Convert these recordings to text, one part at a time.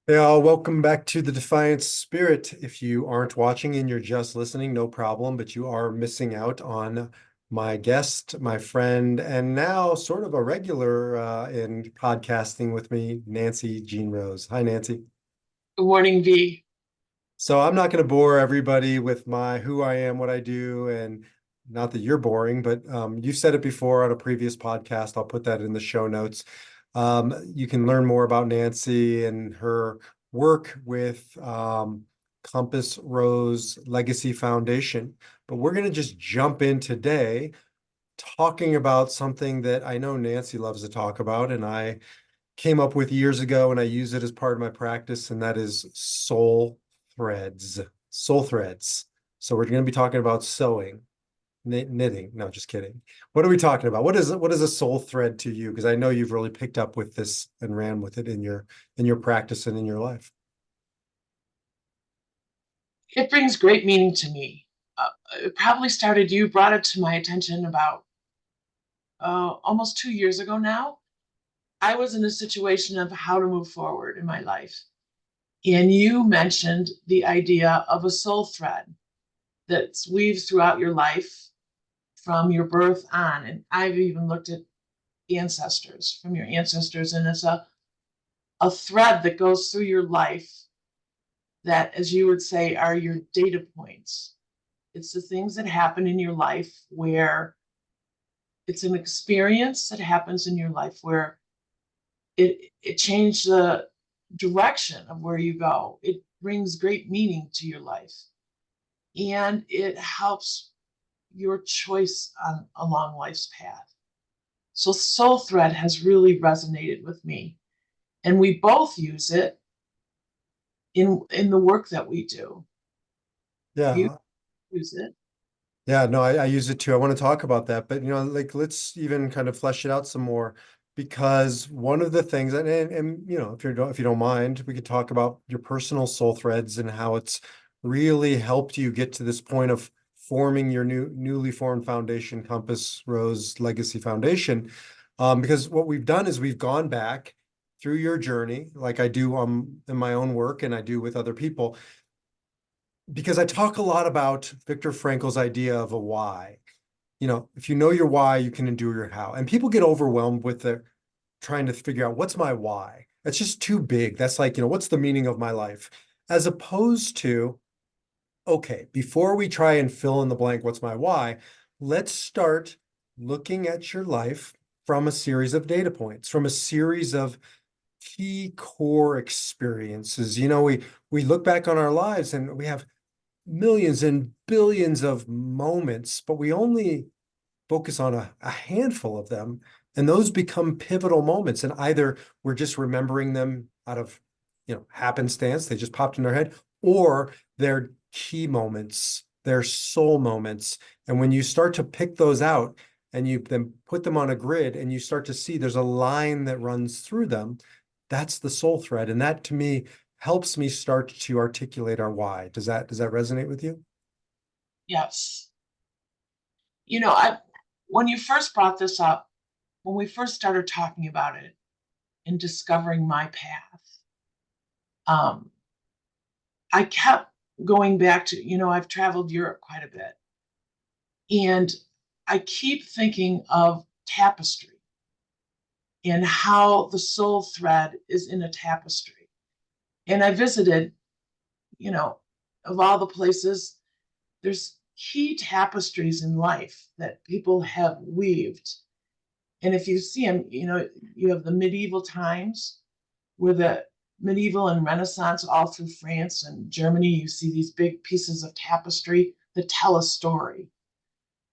Hey all, welcome back to the Defiant Spirit. If you aren't watching and you're just listening, no problem, but you are missing out on my guest, my friend, and now sort of a regular in podcasting with me, Nancy Jean Rose. Hi, Nancy. Good morning, V. So I'm not going to bore everybody with my who I am, what I do, and not that you're boring, but you said it before on a previous podcast. I'll put that in the show notes. You can learn more about Nancy and her work with Compass Rose Legacy Foundation. But we're going to just jump in today talking about something that I know Nancy loves to talk about, and I came up with years ago, and I use it as part of my practice, and that is soul threads. Soul threads. So we're going to be talking about sewing, knitting. No, just kidding. What are we talking about? What is a soul thread to you? Because I know you've really picked up with this and ran with it in your practice and in your life. It brings great meaning to me. It probably started, you brought it to my attention about almost 2 years ago now. I was in a situation of how to move forward in my life. And you mentioned the idea of a soul thread that weaves throughout your life from your birth on. And I've even looked at ancestors, from your ancestors, and it's a thread that goes through your life that, as you would say, are your data points. It's the things that happen in your life where it's an experience that happens in your life where it changed the direction of where you go. It brings great meaning to your life, and it helps your choice along life's path. So Soul Thread has really resonated with me, and we both use it in the work that we do. You Yeah. use it. Yeah, no, I use it too. I want to talk about that, but like let's even kind of flesh it out some more because one of the things, and if you don't mind, we could talk about your personal soul threads and how it's really helped you get to this point of forming your newly formed foundation, Compass Rose Legacy Foundation. Because what we've done is we've gone back through your journey, like I do in my own work and I do with other people because I talk a lot about Viktor Frankl's idea of a why. If you know your why, you can endure your how. And people get overwhelmed with the trying to figure out what's my why. That's just too big. That's like, what's the meaning of my life? As opposed to, okay, before we try and fill in the blank, what's my why? Let's start looking at your life from a series of data points, from a series of key core experiences. We look back on our lives and we have millions and billions of moments, but we only focus on a handful of them. And those become pivotal moments. And either we're just remembering them out of, happenstance, they just popped in our head, or they're key moments, they're soul moments. And when you start to pick those out and you then put them on a grid and you start to see there's a line that runs through them, that's the soul thread. And that to me helps me start to articulate our why. Does that resonate with you? Yes. I when you first brought this up, when we first started talking about it and discovering my path, um, I kept going back to, I've traveled Europe quite a bit. And I keep thinking of tapestry and how the soul thread is in a tapestry. And I visited, you know, of all the places, there's key tapestries in life that people have weaved. And if you see them, you have the medieval times where the medieval and Renaissance all through France and Germany, you see these big pieces of tapestry that tell a story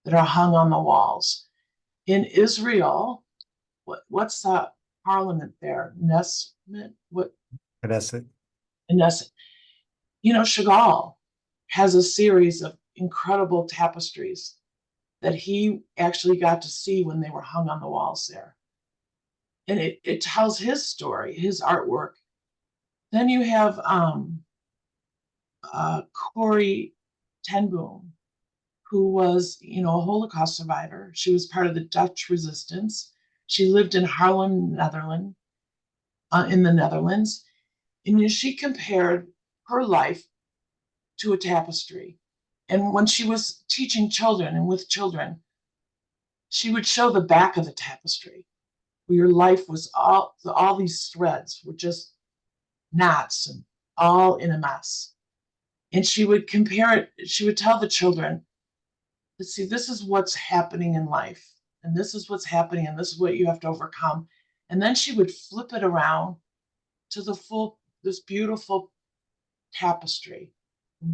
that are hung on the walls. In Israel, what's the parliament there? Nesmet? What? Vanessa? Nesset. Chagall has a series of incredible tapestries that he actually got to see when they were hung on the walls there. And it tells his story, his artwork. Then you have Corrie ten Boom, who was, a Holocaust survivor. She was part of the Dutch resistance. She lived in Haarlem, Netherlands, in the Netherlands, And she compared her life to a tapestry. And when she was teaching children and with children, she would show the back of the tapestry where your life was all these threads were just knots and all in a mess. And she would compare it, she would tell the children, let's see, this is what's happening in life, and this is what's happening, and this is what you have to overcome. And then she would flip it around to this beautiful tapestry,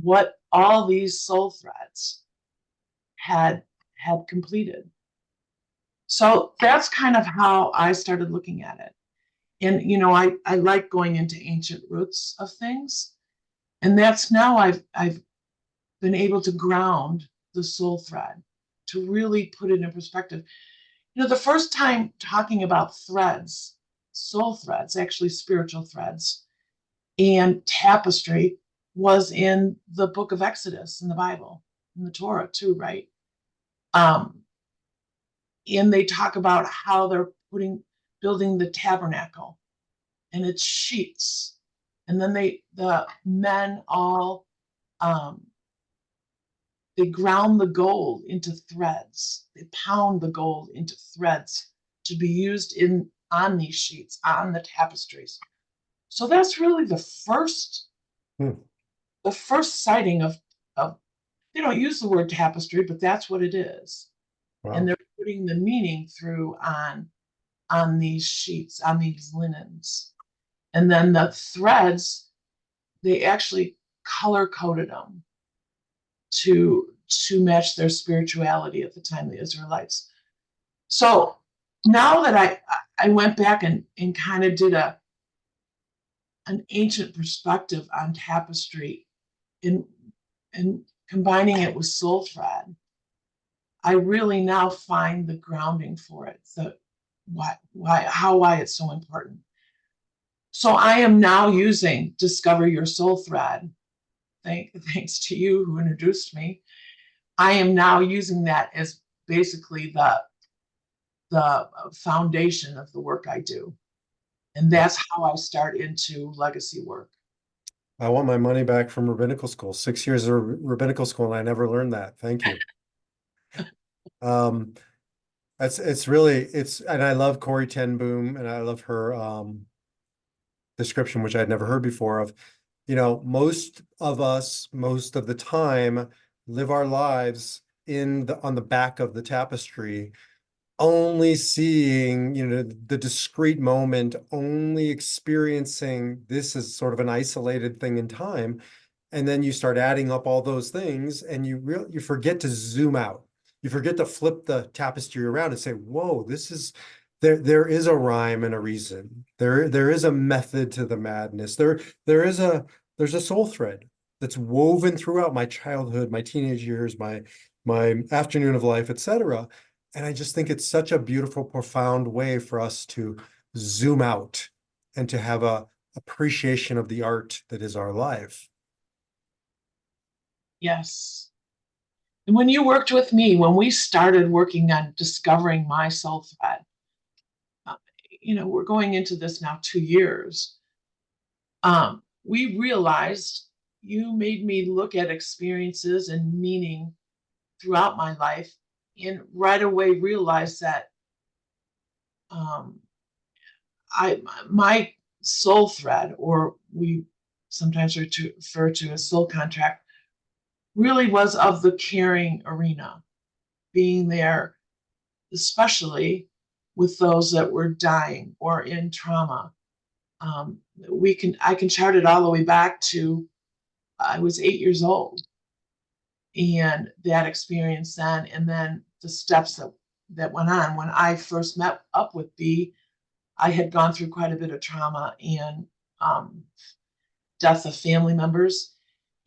what all these soul threads had completed. So that's kind of how I started looking at it. And I like going into ancient roots of things. And that's now I've been able to ground the soul thread, to really put it in perspective. The first time talking about threads, soul threads, actually spiritual threads, and tapestry was in the book of Exodus in the Bible, in the Torah too, right? And they talk about how they're building the tabernacle, and it's sheets. And then the men all they ground the gold into threads. They pound the gold into threads to be used on these sheets, on the tapestries. So that's really the first sighting of they don't use the word tapestry, but that's what it is. Wow. And they're putting the meaning through on these sheets, on these linens. And then the threads, they actually color coded them to match their spirituality at the time, the Israelites. So now that I went back and kind of did an ancient perspective on tapestry and combining it with soul thread, I really now find the grounding for it, why it's so important. So I am now using Discover Your Soul Thread. Thanks to you who introduced me. I am now using that as basically the foundation of the work I do. And that's how I start into legacy work. I want my money back from rabbinical school. 6 years of rabbinical school, and I never learned that. Thank you. And I love Corrie ten Boom, and I love her description, which I'd never heard before, of, most of us, most of the time, live our lives on the back of the tapestry, only seeing, the discrete moment, only experiencing this as sort of an isolated thing in time. And then you start adding up all those things, and you forget to zoom out. You forget to flip the tapestry around and say, whoa, there is a rhyme and a reason. There is a method to the madness. There's a soul thread that's woven throughout my childhood, my teenage years, my afternoon of life, etc. And I just think it's such a beautiful, profound way for us to zoom out and to have a appreciation of the art that is our life. Yes. And when you worked with me, when we started working on discovering my soul thread, we're going into this now 2 years. We realized you made me look at experiences and meaning throughout my life, and right away realized that my soul thread, or we sometimes refer to as soul contract, really was of the caring arena, being there, especially with those that were dying or in trauma. I can chart it all the way back to I was 8 years old, and that experience then, and then the steps that went on. When I first met up with B, I had gone through quite a bit of trauma and death of family members,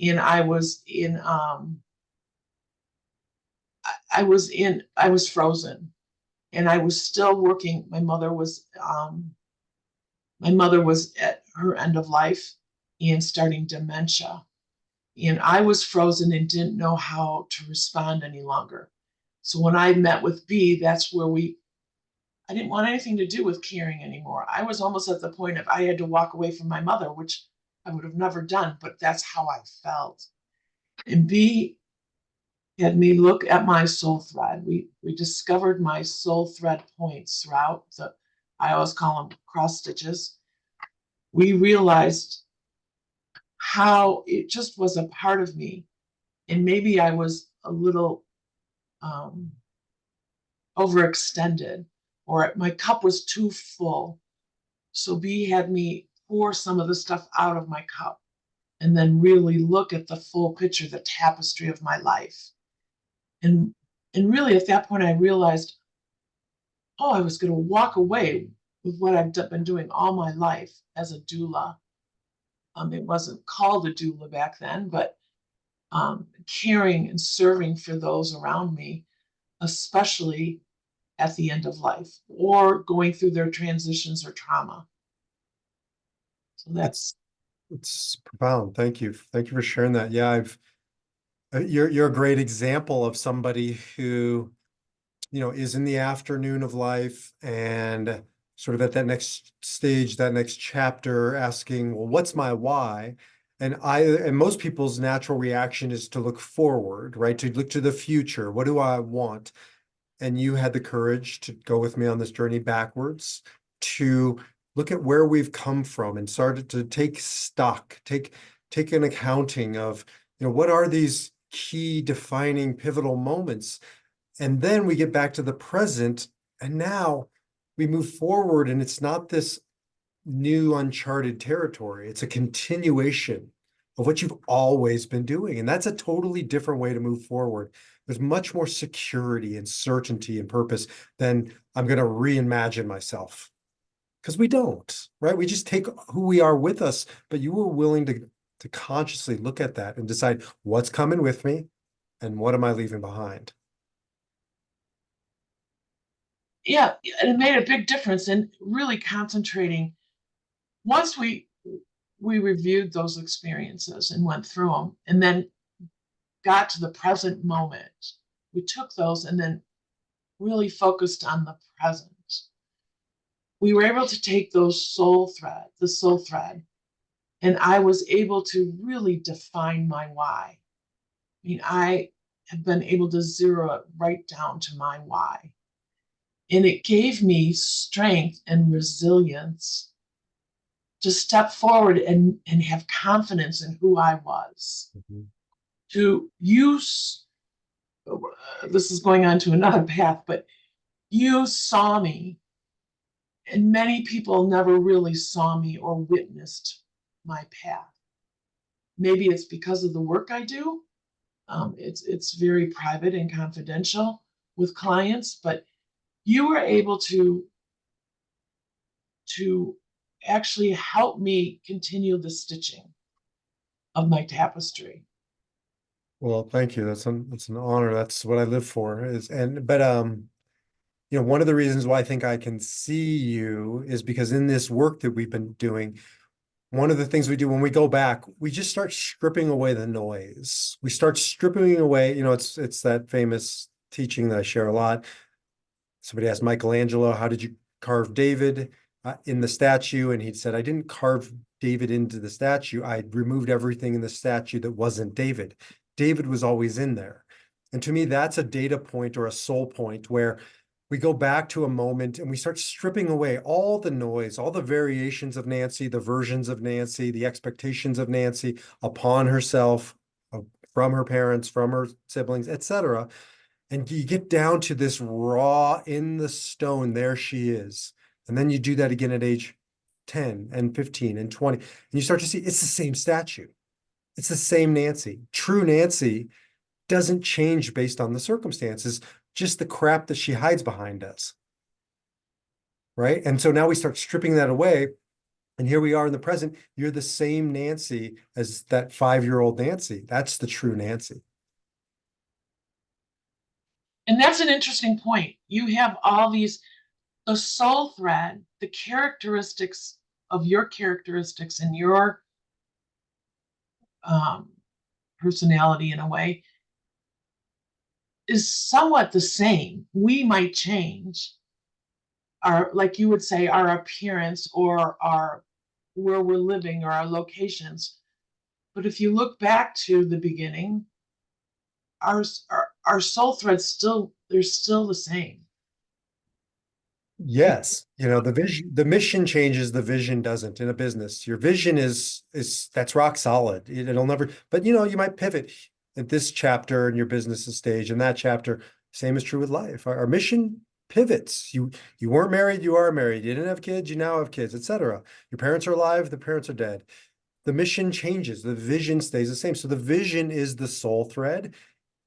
and I was frozen, and I was still working. My mother was at her end of life and starting dementia. And I was frozen and didn't know how to respond any longer. So when I met with B, that's where I didn't want anything to do with caring anymore. I was almost at the point of I had to walk away from my mother, which I would have never done, but that's how I felt. And B had me look at my soul thread. We discovered my soul thread points throughout the, I always call them cross stitches. We realized how it just was a part of me. And maybe I was a little um, overextended, or my cup was too full. So B had me pour some of the stuff out of my cup and then really look at the full picture, the tapestry of my life. And and really at that point I realized, oh, I was going to walk away with what I've been doing all my life as a doula. It wasn't called a doula back then, but caring and serving for those around me, especially at the end of life or going through their transitions or trauma. So that's It's profound. Thank you. Thank you for sharing that. Yeah, you're a great example of somebody who, is in the afternoon of life and sort of at that next stage, that next chapter, asking, well, what's my why? And most people's natural reaction is to look forward, right? To look to the future. What do I want? And you had the courage to go with me on this journey backwards, to look at where we've come from and started to take stock, take an accounting of, what are these key defining pivotal moments? And then we get back to the present, and now we move forward, and it's not this new uncharted territory. It's a continuation of what you've always been doing. And that's a totally different way to move forward. There's much more security and certainty and purpose than I'm going to reimagine myself. Because we don't, right? We just take who we are with us, but you were willing to consciously look at that and decide what's coming with me and what am I leaving behind. yeah, and it made a big difference in really concentrating. Once we reviewed those experiences and went through them and then got to the present moment, we took those and then really focused on the present. We were able to take those the soul thread, and I was able to really define my why. I mean, I have been able to zero it right down to my why. And it gave me strength and resilience to step forward and have confidence in who I was. Mhm. To use, this is going on to another path, but you saw me, and many people never really saw me or witnessed my path. Maybe it's because of the work I do. It's very private and confidential with clients, but you were able to actually help me continue the stitching of my tapestry. Well, thank you. That's an honor. That's what I live for but one of the reasons why I think I can see you is because in this work that we've been doing, one of the things we do when we go back, we just start stripping away the noise. We start stripping away, it's that famous teaching that I share a lot. Somebody asked Michelangelo, how did you carve David in the statue? And he said, I didn't carve David into the statue. I removed everything in the statue that wasn't David. David was always in there. And to me, that's a data point or a soul point where we go back to a moment and we start stripping away all the noise, all the variations of Nancy, the versions of Nancy, the expectations of Nancy upon herself, from her parents, from her siblings, etc. And you get down to this raw in the stone, there she is. And then you do that again at age 10 and 15 and 20. And you start to see it's the same statue. It's the same Nancy. True Nancy doesn't change based on the circumstances, just the crap that she hides behind us. Right. And so now we start stripping that away. And here we are in the present. You're the same Nancy as that 5-year-old Nancy. That's the true Nancy. And that's an interesting point. You have all these, the soul thread, the characteristics of your characteristics and your um, personality in a way is somewhat the same. We might change our, like you would say, our appearance or our where we're living or our locations. But if you look back to the beginning, our soul threads still, they're still the same. Yes, the mission changes, the vision doesn't in a business. Your vision is that's rock solid. It'll never, but you might pivot at this chapter in your business stage and that chapter. Same is true with life. Our mission pivots. You weren't married, you are married. You didn't have kids, you now have kids, etc. Your parents are alive, the parents are dead. The mission changes, the vision stays the same. So the vision is the soul thread,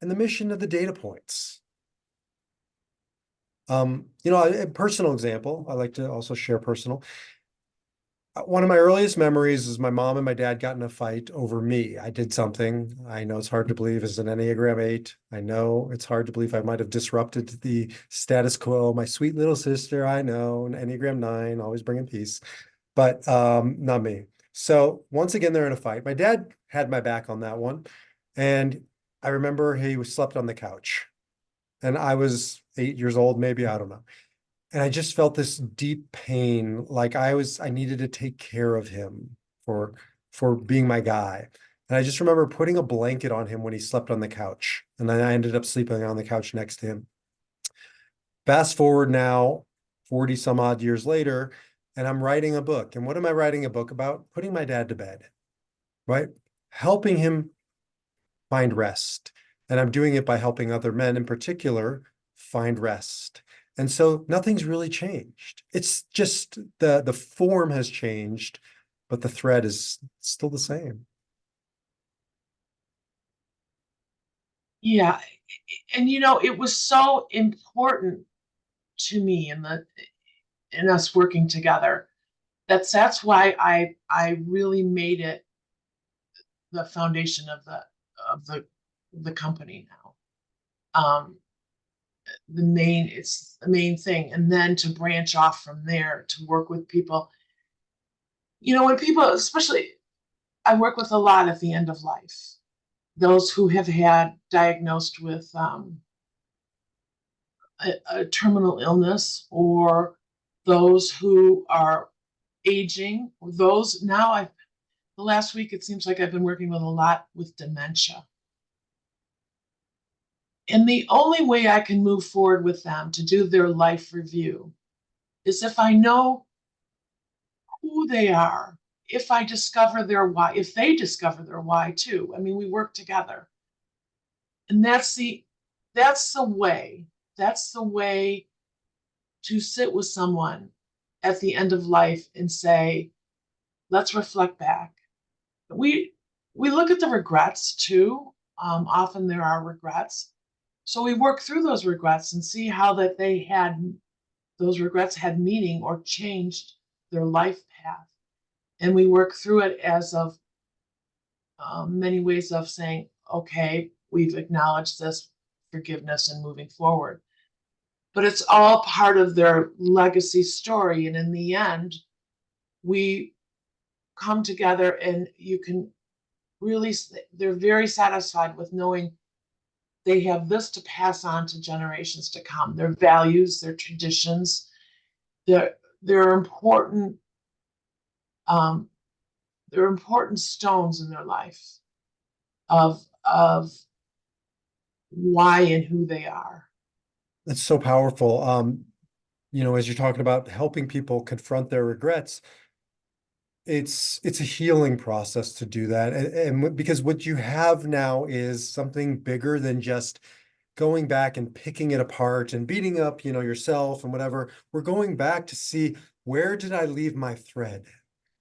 and the mission of the data points. A personal example, I like to also share personal. One of my earliest memories is my mom and my dad got in a fight over me. I did something. I know it's hard to believe as an Enneagram 8. I know it's hard to believe I might have disrupted the status quo. My sweet little sister, I know, an Enneagram 9, always bringing peace, but not me. So once again, they're in a fight. My dad had my back on that one. And I remember he was slept on the couch. And I was 8 years old, maybe, I don't know. And I just felt this deep pain, like I needed to take care of him for being my guy. And I just remember putting a blanket on him when he slept on the couch. And then I ended up sleeping on the couch next to him. Fast forward now, 40 some odd years later, and I'm writing a book. And what am I writing a book about? Putting my dad to bed, right? Helping him find rest. And I'm doing it by helping other men in particular find rest. And so nothing's really changed. It's just the form has changed, but the thread is still the same. Yeah. And it was so important to me in us working together. That's why I really made it the foundation of the company now. It's the main thing. And then to branch off from there to work with people. When people, especially, I work with a lot at the end of life, those who have had diagnosed with a terminal illness, or those who are aging, or those now the last week it seems like I've been working with a lot with dementia. And the only way I can move forward with them to do their life review is if I know who they are, if I discover their why, if they discover their why too. I mean, we work together. And that's the way. That's the way to sit with someone at the end of life and say, let's reflect back. We look at the regrets too. Often there are regrets. So we work through those regrets and see how that those regrets had meaning or changed their life path. And we work through it as of many ways of saying, okay, we've acknowledged this, forgiveness, and moving forward. But it's all part of their legacy story. And in the end, we come together and they're very satisfied with knowing they have this to pass on to generations to come. Their values, their traditions, their important they're important stones in their life of why and who they are. It's so powerful. As you're talking about helping people confront their regrets, it's a healing process to do that. And because what you have now is something bigger than just going back and picking it apart and beating up, yourself and whatever. We're going back to see, where did I leave my thread?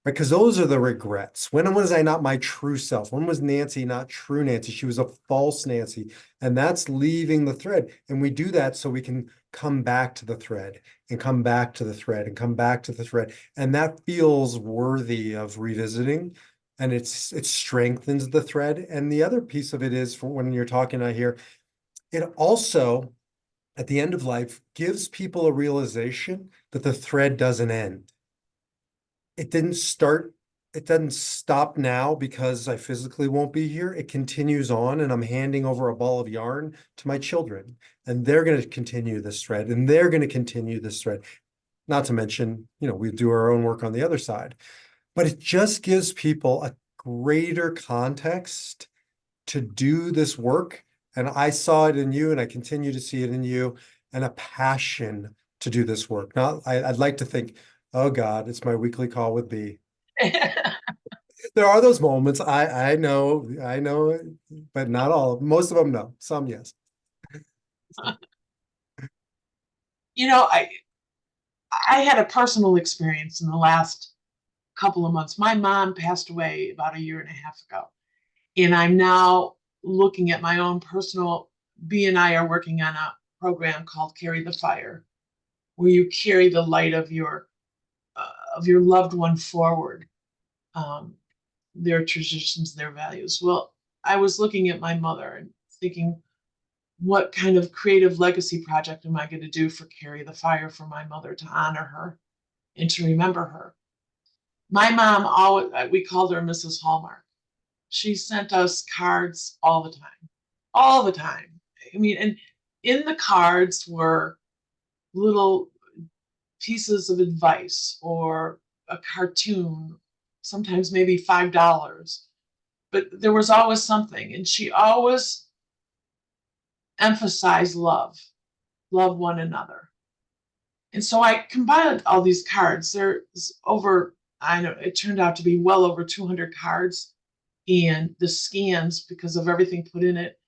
Right? Because those are the regrets. When was I not my true self? When was Nancy not true Nancy? She was a false Nancy. And that's leaving the thread. And we do that so we can come back to the thread and come back to the thread and come back to the thread. And that feels worthy of revisiting. And it strengthens the thread. And the other piece of it is, for when you're talking, I hear it also, at the end of life, gives people a realization that the thread doesn't end. It doesn't stop now because I physically won't be here. It continues on, and I'm handing over a ball of yarn to my children, and they're going to continue this thread, and they're going to continue this thread. Not to mention, we do our own work on the other side. but it just gives people a greater context to do this work. And I saw it in you, and I continue to see it in you, and a passion to do this work. Not, I'd like to think, oh God, it's my weekly call with B. There are those moments. I know, but not all of them. Most of them, no. Some, yes. You know, I had a personal experience in the last couple of months. My mom passed away about a year and a half ago, and I'm now looking at my own personal. B and I are working on a program called Carry the Fire, where you carry the light of your loved one forward, um, their traditions, their values. Well, I was looking at my mother and thinking, what kind of creative legacy project am I going to do for Carry the Fire for my mother to honor her and to remember her? My mom always, we called her Mrs. Hallmark. She sent us cards all the time, all the time. I mean, and in the cards were little pieces of advice or a cartoon, sometimes maybe $5. But there was always something, and she always emphasized love one another. And so I compiled all these cards. There's over, I know it turned out to be well over 200 cards, and the scans, because of everything put in it,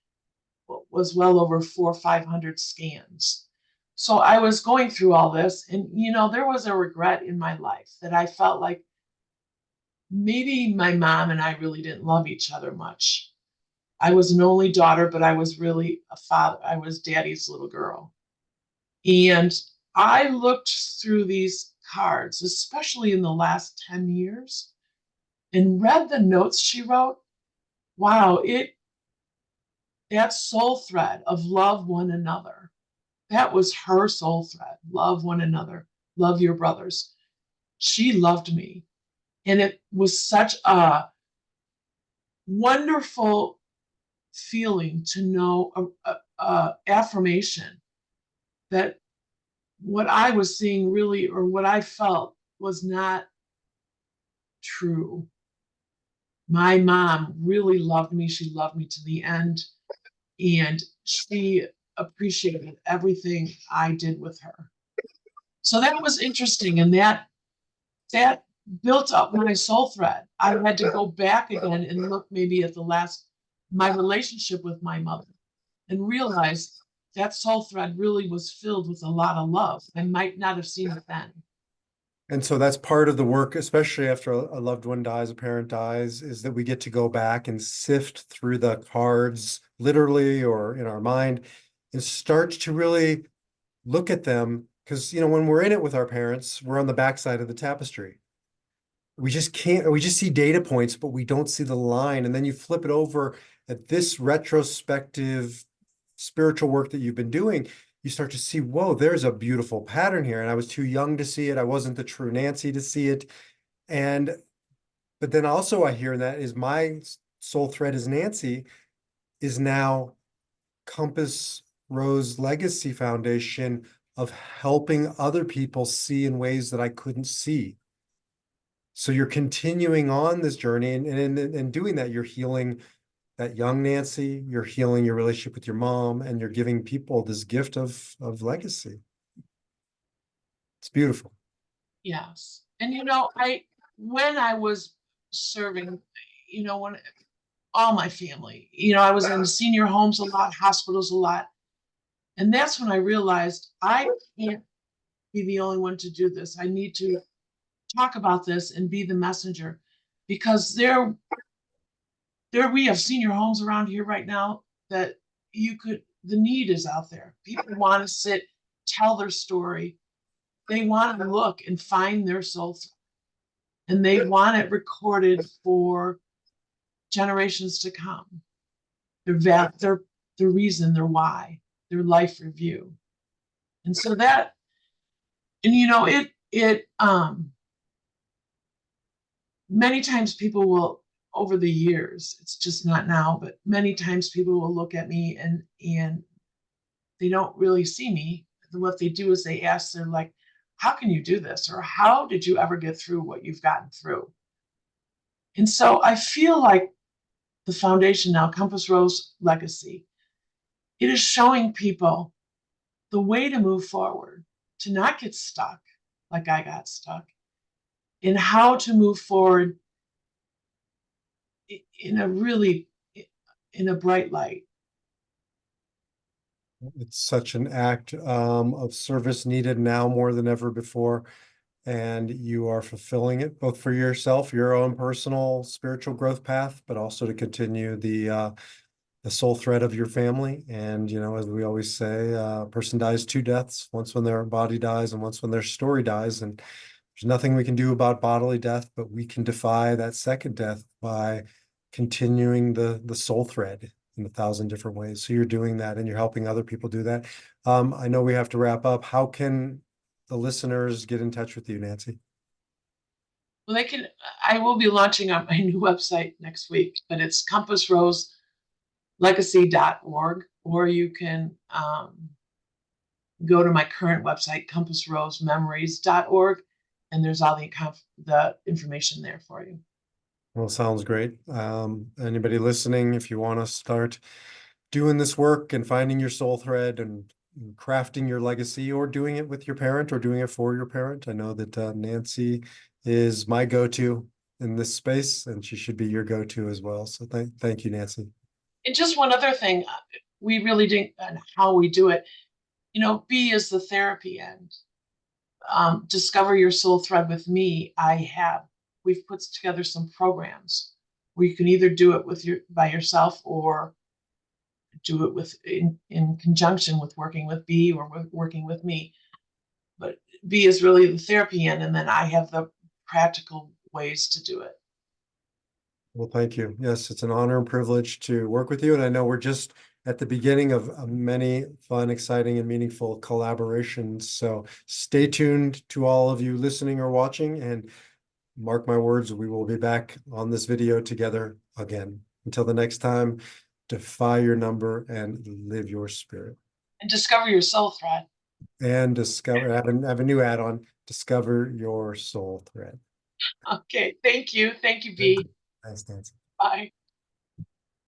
was well over 400 or 500 scans. So I was going through all this, and there was a regret in my life that I felt like maybe my mom and I really didn't love each other much. I was an only daughter, but I was really a father. I was daddy's little girl. And I looked through these cards, especially in the last 10 years, and read the notes she wrote. Wow, that soul thread of love one another. That was her soul thread. Love one another. Love your brothers. She loved me. And it was such a wonderful feeling to know a affirmation that what I was seeing really, or what I felt, was not true. My mom really loved me. She loved me to the end, and she appreciated everything I did with her. So that was interesting, and that built up my soul thread. I had to go back again and look maybe at my relationship with my mother, and realize that soul thread really was filled with a lot of love. I might not have seen it then. And so that's part of the work, especially after a loved one dies, a parent dies, is that we get to go back and sift through the cards, literally or in our mind, and start to really look at them. Because, when we're in it with our parents, we're on the backside of the tapestry. We just can't, we just see data points, but we don't see the line. And then you flip it over at this retrospective spiritual work that you've been doing, you start to see, whoa, there's a beautiful pattern here. And I was too young to see it. I wasn't the true Nancy to see it. But then also I hear that is my soul thread as Nancy is now Compass Rose Legacy Foundation of helping other people see in ways that I couldn't see. So you're continuing on this journey, and in doing that, you're healing that young Nancy, you're healing your relationship with your mom, and you're giving people this gift of legacy. It's beautiful. Yes. And when I was serving, when all my family, I was in senior homes a lot, hospitals a lot. And that's when I realized I can't be the only one to do this. I need to talk about this and be the messenger, because we have senior homes around here right now that the need is out there. People want to sit, tell their story. They want to look and find their soul, and they want it recorded for generations to come. Their reason, their why, their life review. And so many times people will, over the years, it's just not now, but many times people will look at me and they don't really see me. What they do is they ask, they're like, how can you do this? Or how did you ever get through what you've gotten through? And so I feel like the foundation now, Compass Rose Legacy, it is showing people the way to move forward, to not get stuck like I got stuck, and how to move forward in a really in a bright light. It's such an act of service needed now more than ever before. And you are fulfilling it both for yourself, your own personal spiritual growth path, but also to continue the soul thread of your family. And, you know, as we always say, a person dies two deaths, once when their body dies and once when their story dies. And there's nothing we can do about bodily death, but we can defy that second death by continuing the soul thread in 1,000 different ways. So you're doing that and you're helping other people do that. I know we have to wrap up. How can the listeners get in touch with you, Nancy? Well, they can. I will be launching on my new website next week, but it's compassroselegacy.org, or you can go to my current website, compassrosememories.org, and there's all the information there for you. Well, sounds great. Anybody listening, if you want to start doing this work and finding your soul thread and crafting your legacy, or doing it with your parent or doing it for your parent, I know that Nancy is my go-to in this space, and she should be your go-to as well. So thank you, Nancy. And just one other thing, we really didn't, and how we do it. You know, B is the therapy end. Discover your soul thread with me. We've put together some programs where you can either do it by yourself, or do it in conjunction with working with B or working with me. But B is really the therapy end, and then I have the practical ways to do it. Well, thank you. Yes, it's an honor and privilege to work with you. And I know we're just at the beginning of many fun, exciting, and meaningful collaborations. So stay tuned to all of you listening or watching, and mark my words, we will be back on this video together again. Until the next time, defy your number and live your spirit. And discover your soul thread. And have a new add-on, discover your soul thread. Okay, thank you. Thank you, B. Thanks, Nancy. Bye.